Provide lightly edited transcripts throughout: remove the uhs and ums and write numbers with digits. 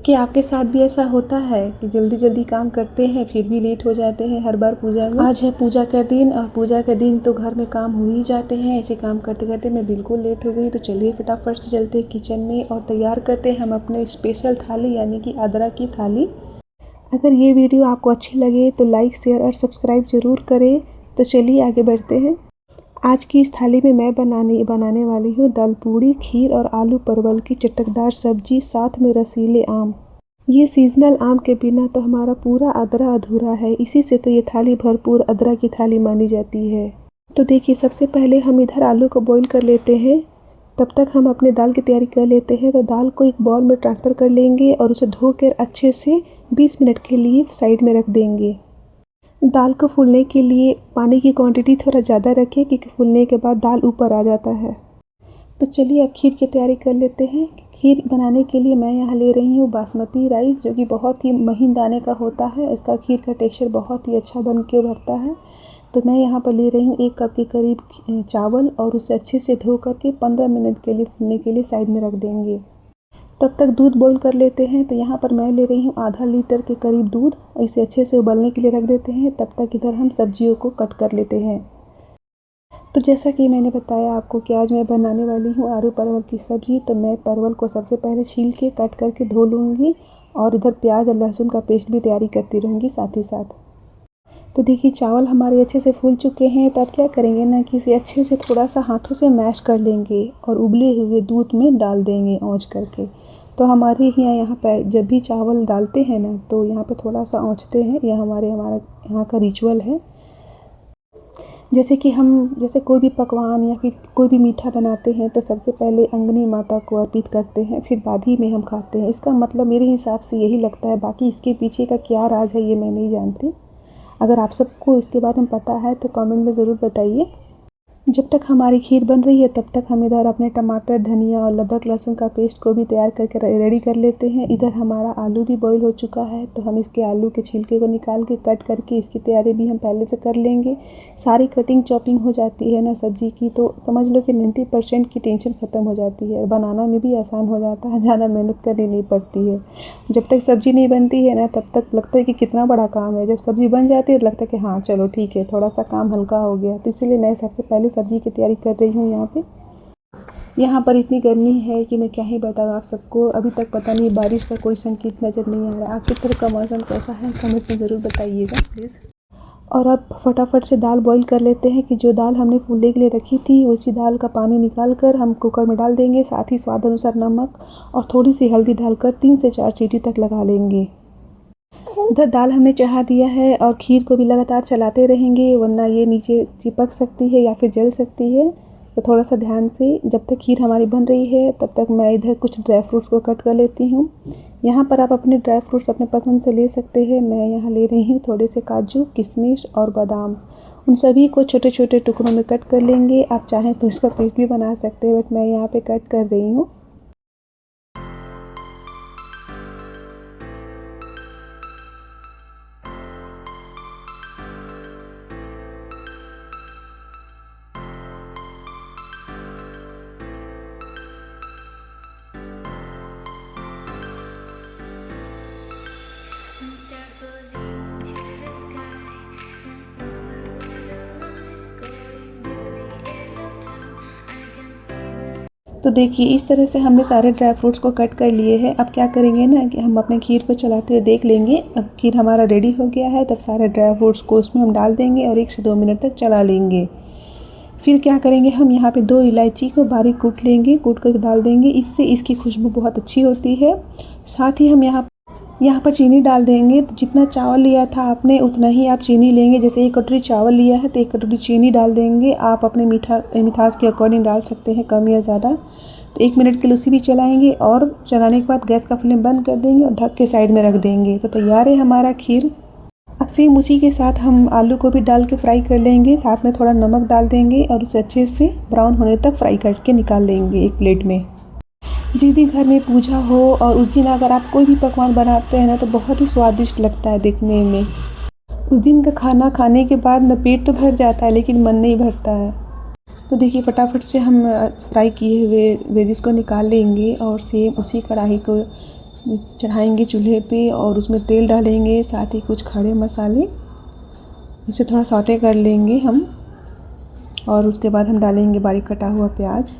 कि आपके साथ भी ऐसा होता है कि जल्दी जल्दी काम करते हैं फिर भी लेट हो जाते हैं हर बार पूजा में। आज है पूजा का दिन और पूजा के दिन तो घर में काम हो ही जाते हैं। ऐसे काम करते करते मैं बिल्कुल लेट हो गई। तो चलिए फटाफट से चलते हैं किचन में और तैयार करते हैं हम अपने स्पेशल थाली यानी कि अदरक की थाली। अगर ये वीडियो आपको अच्छी लगे तो लाइक शेयर और सब्सक्राइब ज़रूर करें। तो चलिए आगे बढ़ते हैं। आज की इस थाली में मैं बनाने वाली हूँ दाल पूड़ी, खीर और आलू परवल की चटकदार सब्जी, साथ में रसीले आम। ये सीजनल आम के बिना तो हमारा पूरा अदरा अधूरा है, इसी से तो ये थाली भरपूर अदरा की थाली मानी जाती है। तो देखिए सबसे पहले हम इधर आलू को बॉईल कर लेते हैं, तब तक हम अपने दाल की तैयारी कर लेते हैं। तो दाल को एक बाउल में ट्रांसफ़र कर लेंगे और उसे धोकर अच्छे से 20 मिनट के लिए साइड में रख देंगे। दाल को फूलने के लिए पानी की क्वांटिटी थोड़ा ज़्यादा रखें क्योंकि फूलने के बाद दाल ऊपर आ जाता है। तो चलिए अब खीर की तैयारी कर लेते हैं। खीर बनाने के लिए मैं यहाँ ले रही हूँ बासमती राइस, जो कि बहुत ही महीन दाने का होता है। इसका खीर का टेक्सचर बहुत ही अच्छा बन के उभरता है। तो मैं यहाँ पर ले रही हूँ 1 कप के करीब चावल और उसे अच्छे से धो करके 15 मिनट के लिए फूलने के लिए साइड में रख देंगे। तब तक दूध बॉईल कर लेते हैं। तो यहाँ पर मैं ले रही हूँ आधा लीटर के करीब दूध। इसे अच्छे से उबलने के लिए रख देते हैं। तब तक इधर हम सब्जियों को कट कर लेते हैं। तो जैसा कि मैंने बताया आपको कि आज मैं बनाने वाली हूँ आलू परवल की सब्ज़ी। तो मैं परवल को सबसे पहले छील के कट करके धो लूँगी और इधर प्याज और लहसुन का पेस्ट भी तैयारी करती रहूँगी साथ ही साथ। तो देखिए चावल हमारे अच्छे से फूल चुके हैं। तो अब क्या करेंगे ना कि इसे अच्छे से थोड़ा सा हाथों से मैश कर लेंगे और उबले हुए दूध में डाल देंगे औंच करके। तो हमारे यहाँ पर जब भी चावल डालते हैं ना तो यहाँ पे थोड़ा सा औंचते हैं। यह हमारे यहाँ का रिचुअल है। जैसे कोई भी पकवान या फिर कोई भी मीठा बनाते हैं तो सबसे पहले अंगनी माता को अर्पित करते हैं, फिर बाद ही में हम खाते हैं। इसका मतलब मेरे हिसाब से यही लगता है। बाकी इसके पीछे का क्या राज है ये मैं नहीं जानती। अगर आप सबको इसके बारे में पता है तो कमेंट में ज़रूर बताइए। जब तक हमारी खीर बन रही है तब तक हम इधर अपने टमाटर, धनिया और अदरक लहसुन का पेस्ट को भी तैयार करके रेडी कर लेते हैं। इधर हमारा आलू भी बॉईल हो चुका है। तो हम इसके आलू के छिलके को निकाल के कट करके इसकी तैयारी भी हम पहले से कर लेंगे। सारी कटिंग चॉपिंग हो जाती है ना सब्ज़ी की, तो समझ लो कि 90% की टेंशन ख़त्म हो जाती है। बनाना में भी आसान हो जाता है, ज़्यादा मेहनत करनी नहीं पड़ती है। जब तक सब्ज़ी नहीं बनती है ना तब तक लगता है कि कितना बड़ा काम है। जब सब्ज़ी बन जाती है तो लगता है कि हाँ चलो ठीक है, थोड़ा सा काम हल्का हो गया। तो इसीलिए मैं सबसे पहले सब्ज़ी की तैयारी कर रही हूँ। यहाँ पर इतनी गर्मी है कि मैं क्या ही बताऊँ आप सबको। अभी तक पता नहीं बारिश का कोई संकेत नज़र नहीं आ रहा। आपकी तरफ का मौसम कैसा है कमेंट में ज़रूर बताइएगा प्लीज़। और अब फटाफट से दाल बॉईल कर लेते हैं कि जो दाल हमने फूलने के लिए रखी थी उसी दाल का पानी निकाल कर हम कुकर में डाल देंगे। साथ ही स्वाद अनुसार नमक और थोड़ी सी हल्दी डालकर 3 से 4 सीटी तक लगा लेंगे। इधर दाल हमने चढ़ा दिया है और खीर को भी लगातार चलाते रहेंगे, वरना ये नीचे चिपक सकती है या फिर जल सकती है। तो थोड़ा सा ध्यान से जब तक खीर हमारी बन रही है तब तक मैं इधर कुछ ड्राई फ्रूट्स को कट कर लेती हूँ। यहाँ पर आप अपने ड्राई फ्रूट्स अपने पसंद से ले सकते हैं। मैं यहाँ ले रही हूँ थोड़े से काजू, किशमिश और बादाम। उन सभी को छोटे छोटे टुकड़ों में कट कर लेंगे। आप चाहें तो इसका पेस्ट भी बना सकते हैं, बट मैं यहाँ पे कट कर रही हूँ। तो देखिए इस तरह से हमने सारे ड्राई फ्रूट्स को कट कर लिए हैं। अब क्या करेंगे ना कि हम अपने खीर को चलाते हुए देख लेंगे। अब खीर हमारा रेडी हो गया है, तब सारे ड्राई फ्रूट्स को उसमें हम डाल देंगे और 1 से 2 मिनट तक चला लेंगे। फिर क्या करेंगे, हम यहाँ पे 2 इलायची को बारीक कूट लेंगे, कूट कर डाल देंगे। इससे इसकी खुशबू बहुत अच्छी होती है। साथ ही हम यहाँ पर चीनी डाल देंगे। तो जितना चावल लिया था आपने उतना ही आप चीनी लेंगे। जैसे 1 कटोरी चावल लिया है तो 1 कटोरी चीनी डाल देंगे। आप अपने मिठास के अकॉर्डिंग डाल सकते हैं, कम या ज़्यादा। तो 1 मिनट के लिए उसी भी चलाएंगे और चलाने के बाद गैस का फ्लेम बंद कर देंगे और ढक के साइड में रख देंगे। तो तैयार है हमारा खीर। अब सेम उसी के साथ हम आलू को भी डाल के फ्राई कर लेंगे। साथ में थोड़ा नमक डाल देंगे और उसे अच्छे से ब्राउन होने तक फ्राई करके निकाल लेंगे एक प्लेट में। जिस दिन घर में पूजा हो और उस दिन अगर आप कोई भी पकवान बनाते हैं ना तो बहुत ही स्वादिष्ट लगता है देखने में। उस दिन का खाना खाने के बाद ना पेट तो भर जाता है लेकिन मन नहीं भरता है। तो देखिए फटाफट से हम फ्राई किए हुए वेजिस को निकाल लेंगे और सेम उसी कढ़ाई को चढ़ाएंगे चूल्हे पे और उसमें तेल डालेंगे, साथ ही कुछ खड़े मसाले, इसे थोड़ा सौते कर लेंगे हम। और उसके बाद हम डालेंगे बारीक कटा हुआ प्याज।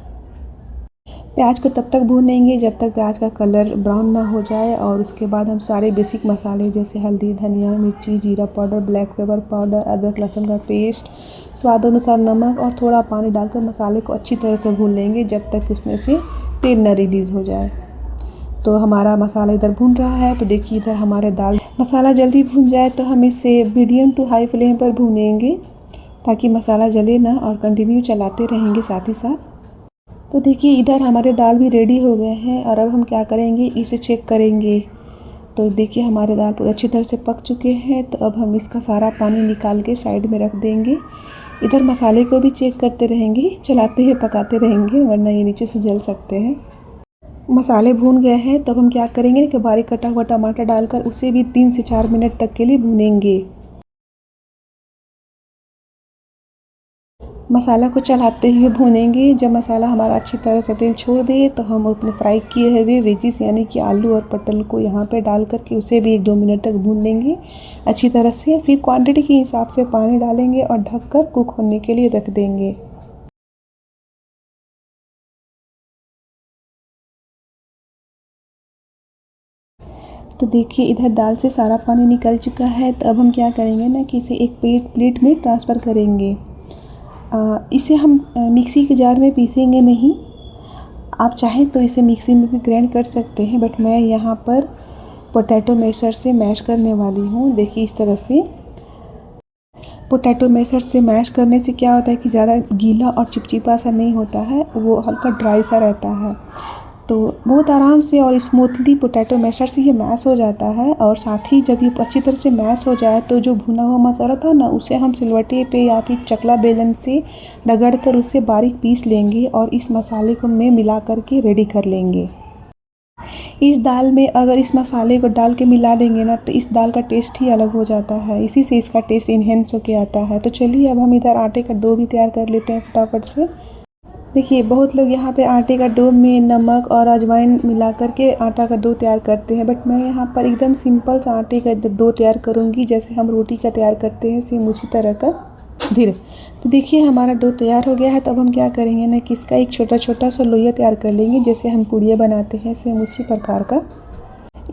प्याज को तब तक भूनेंगे जब तक प्याज का कलर ब्राउन ना हो जाए। और उसके बाद हम सारे बेसिक मसाले जैसे हल्दी, धनिया, मिर्ची, जीरा पाउडर, ब्लैक पेपर पाउडर, अदरक लहसुन का पेस्ट, स्वाद अनुसार नमक और थोड़ा पानी डालकर मसाले को अच्छी तरह से भून लेंगे जब तक उसमें से तेल न रिलीज़ हो जाए। तो हमारा मसाला इधर भून रहा है। तो देखिए इधर हमारे दाल मसाला जल्दी भून जाए तो हम इसे मीडियम टू हाई फ्लेम पर भूनेंगे ताकि मसाला जले ना, और कंटिन्यू चलाते रहेंगे साथ ही साथ। तो देखिए इधर हमारे दाल भी रेडी हो गए हैं और अब हम क्या करेंगे, इसे चेक करेंगे। तो देखिए हमारे दाल पूरी अच्छी तरह से पक चुके हैं। तो अब हम इसका सारा पानी निकाल के साइड में रख देंगे। इधर मसाले को भी चेक करते रहेंगे, चलाते हुए पकाते रहेंगे वरना ये नीचे से जल सकते हैं। मसाले भून गए हैं। तो अब हम क्या करेंगे कि बारीक कटा हुआ टमाटर डालकर उसे भी 3 से 4 मिनट तक के लिए भूनेंगे। मसाला को चलाते हुए भूनेंगे। जब मसाला हमारा अच्छी तरह से तेल छोड़ दे तो हम अपने फ्राई किए हुए वेजिस यानी कि आलू और पटल को यहाँ पे डाल करके उसे भी 1-2 मिनट तक भून लेंगे अच्छी तरह से। फिर क्वांटिटी के हिसाब से पानी डालेंगे और ढककर कुक होने के लिए रख देंगे। तो देखिए इधर दाल से सारा पानी निकल चुका है। तो अब हम क्या करेंगे ना कि इसे एक प्लेट में ट्रांसफ़र करेंगे। इसे हम मिक्सी के जार में पीसेंगे नहीं, आप चाहें तो इसे मिक्सी में भी ग्राइंड कर सकते हैं, बट मैं यहाँ पर पोटैटो मैशर से मैश करने वाली हूँ। देखिए इस तरह से पोटैटो मैशर से मैश करने से क्या होता है कि ज़्यादा गीला और चिपचिपा सा नहीं होता है, वो हल्का ड्राई सा रहता है। तो बहुत आराम से और स्मूथली पोटैटो मैशर से ये मैश हो जाता है। और साथ ही जब ये अच्छी तरह से मैश हो जाए तो जो भुना हुआ मसाला था ना, उसे हम सिलवट्टे पे या फिर चकला बेलन से रगड़ कर उसे बारीक पीस लेंगे और इस मसाले को में मिला करके रेडी कर लेंगे। इस दाल में अगर इस मसाले को डाल के मिला देंगे ना तो इस दाल का टेस्ट ही अलग हो जाता है, इसी से इसका टेस्ट इन्हेंस होके आता है। तो चलिए अब हम इधर आटे का डो भी तैयार कर लेते हैं फटाफट से। देखिए बहुत लोग यहाँ पे आटे का डो में नमक और अजवाइन मिला करके आटा का डो तैयार करते हैं, बट मैं यहाँ पर एकदम सिंपल सा आटे का डो तैयार करूँगी जैसे हम रोटी का तैयार करते हैं, सेम उसी तरह का धीरे। तो देखिए हमारा डो तैयार हो गया है। तो अब हम क्या करेंगे ना कि इसका एक छोटा छोटा सा लोइया तैयार कर लेंगे जैसे हम पूड़ियाँ बनाते हैं, सेम उसी प्रकार का।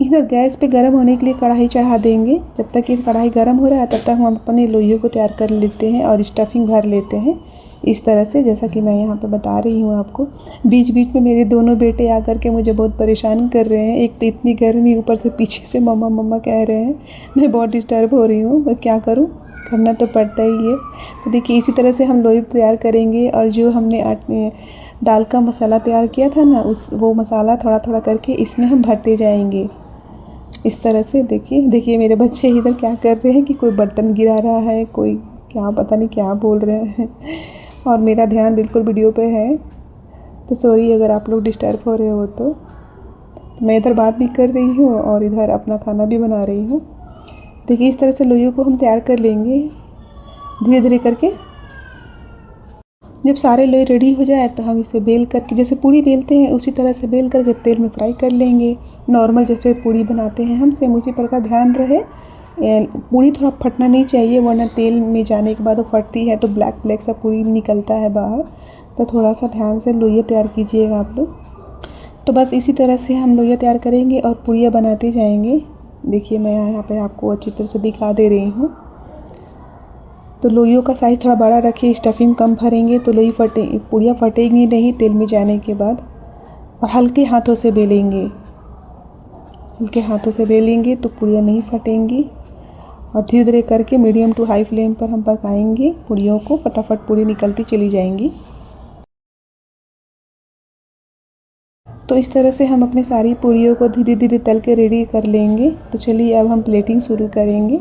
इधर गैस पे गर्म होने के लिए कढ़ाई चढ़ा देंगे। जब तक ये कढ़ाई गर्म हो रहा है तब तक हम अपने लोइयों को तैयार कर लेते हैं और स्टफिंग भर लेते हैं इस तरह से, जैसा कि मैं यहाँ पे बता रही हूँ आपको। बीच बीच में मेरे दोनों बेटे आकर के मुझे बहुत परेशान कर रहे हैं। एक तो इतनी गर्मी, ऊपर से पीछे से मम्मा मम्मा कह रहे हैं, मैं बहुत डिस्टर्ब हो रही हूँ, मैं क्या करूँ, करना तो पड़ता ही है। तो देखिए इसी तरह से हम लोई तैयार करेंगे। और जो हमने दाल का मसाला तैयार किया था ना, वो मसाला थोड़ा थोड़ा करके इसमें हम भरते जाएंगे इस तरह से। देखिए मेरे बच्चे इधर क्या कर रहे हैं कि कोई बर्तन गिरा रहा है, कोई क्या पता नहीं क्या बोल रहे हैं और मेरा ध्यान बिल्कुल वीडियो पे है। तो सॉरी अगर आप लोग डिस्टर्ब हो रहे हो। तो मैं इधर बात भी कर रही हूँ और इधर अपना खाना भी बना रही हूँ। देखिए इस तरह से लोइयों को हम तैयार कर लेंगे धीरे धीरे करके। जब सारे लोई रेडी हो जाए तो हम इसे बेल करके, जैसे पूड़ी बेलते हैं उसी तरह से बेल करके तेल में फ्राई कर लेंगे। नॉर्मल जैसे पूड़ी बनाते हैं हम, सेम उसी प्रकार। ध्यान रहे पूड़ी थोड़ा फटना नहीं चाहिए, वरना तेल में जाने के बाद वो फटती है तो ब्लैक ब्लैक सा पूड़ी निकलता है बाहर। तो थोड़ा सा ध्यान से लोइयाँ तैयार कीजिएगा आप लोग। तो बस इसी तरह से हम लोइयाँ तैयार करेंगे और पूड़ियाँ बनाते जाएंगे। देखिए मैं यहाँ पे आपको अच्छी तरह से दिखा दे रही हूँ। तो लोइयों का साइज़ थोड़ा बड़ा रखिए, स्टफिंग कम भरेंगे तो पूड़ियाँ फटेंगी नहीं तेल में जाने के बाद। और हल्के हाथों से बेलेंगे, हल्के हाथों से बेलेंगे तो पूड़ियाँ नहीं फटेंगी। और धीरे धीरे करके मीडियम टू हाई फ्लेम पर हम पकाएंगे पूड़ियों को, फटाफट पूड़ी निकलती चली जाएंगी। तो इस तरह से हम अपने सारी पूड़ियों को धीरे धीरे तल के रेडी कर लेंगे। तो चलिए अब हम प्लेटिंग शुरू करेंगे।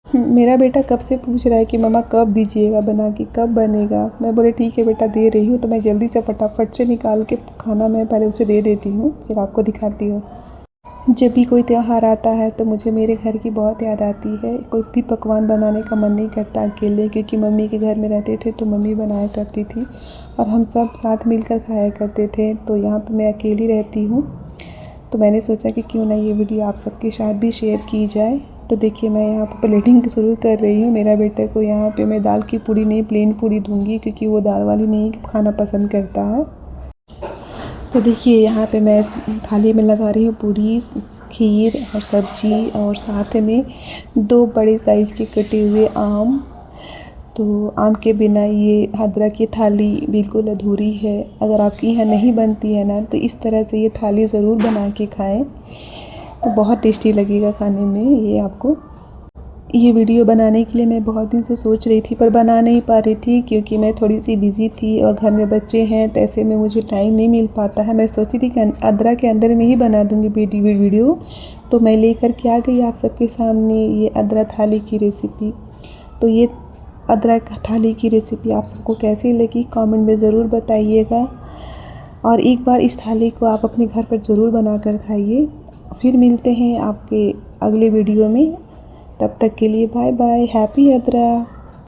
मेरा बेटा कब से पूछ रहा है कि मम्मा कब दीजिएगा बना के, कब बनेगा। मैं बोले ठीक है बेटा दे रही हूँ। तो मैं जल्दी से फटाफट से निकाल के खाना मैं पहले उसे दे देती हूँ, फिर आपको दिखाती हूँ। जब भी कोई त्यौहार आता है तो मुझे मेरे घर की बहुत याद आती है। कोई भी पकवान बनाने का मन नहीं करता अकेले, क्योंकि मम्मी के घर में रहते थे तो मम्मी बनाया करती थी और हम सब साथ मिलकर खाया करते थे। तो यहाँ पे मैं अकेली रहती हूँ तो मैंने सोचा कि क्यों ना ये वीडियो आप सबके साथ भी शेयर की जाए। तो देखिए मैं यहाँ पर प्लेटिंग शुरू कर रही हूँ। मेरा बेटे को यहाँ पे मैं दाल की पूड़ी नहीं प्लेन पूड़ी दूँगी, क्योंकि वो दाल वाली नहीं खाना पसंद करता है। तो देखिए यहाँ पे मैं थाली में लगा रही हूँ पूड़ी, खीर और सब्जी, और साथ में 2 बड़े साइज़ के कटे हुए आम। तो आम के बिना ये अदरक की थाली बिल्कुल अधूरी है। अगर आपके यहाँ नहीं बनती है ना, तो इस तरह से ये थाली ज़रूर बना के खाएं, तो बहुत टेस्टी लगेगा खाने में ये आपको। ये वीडियो बनाने के लिए मैं बहुत दिन से सोच रही थी, पर बना नहीं पा रही थी, क्योंकि मैं थोड़ी सी बिज़ी थी और घर में बच्चे हैं, तो ऐसे में मुझे टाइम नहीं मिल पाता है। मैं सोची थी कि अदरक के अंदर में ही बना दूँगी वीडियो। तो मैं लेकर के आ गई आप सबके सामने ये अदरक थाली की रेसिपी। तो ये अदरक थाली की रेसिपी आप सबको कैसी लगी कमेंट में ज़रूर बताइएगा, और एक बार इस थाली को आप अपने घर पर ज़रूर बना कर खाइए। फिर मिलते हैं आपके अगले वीडियो में, तब तक के लिए बाय बाय, हैप्पी यात्रा।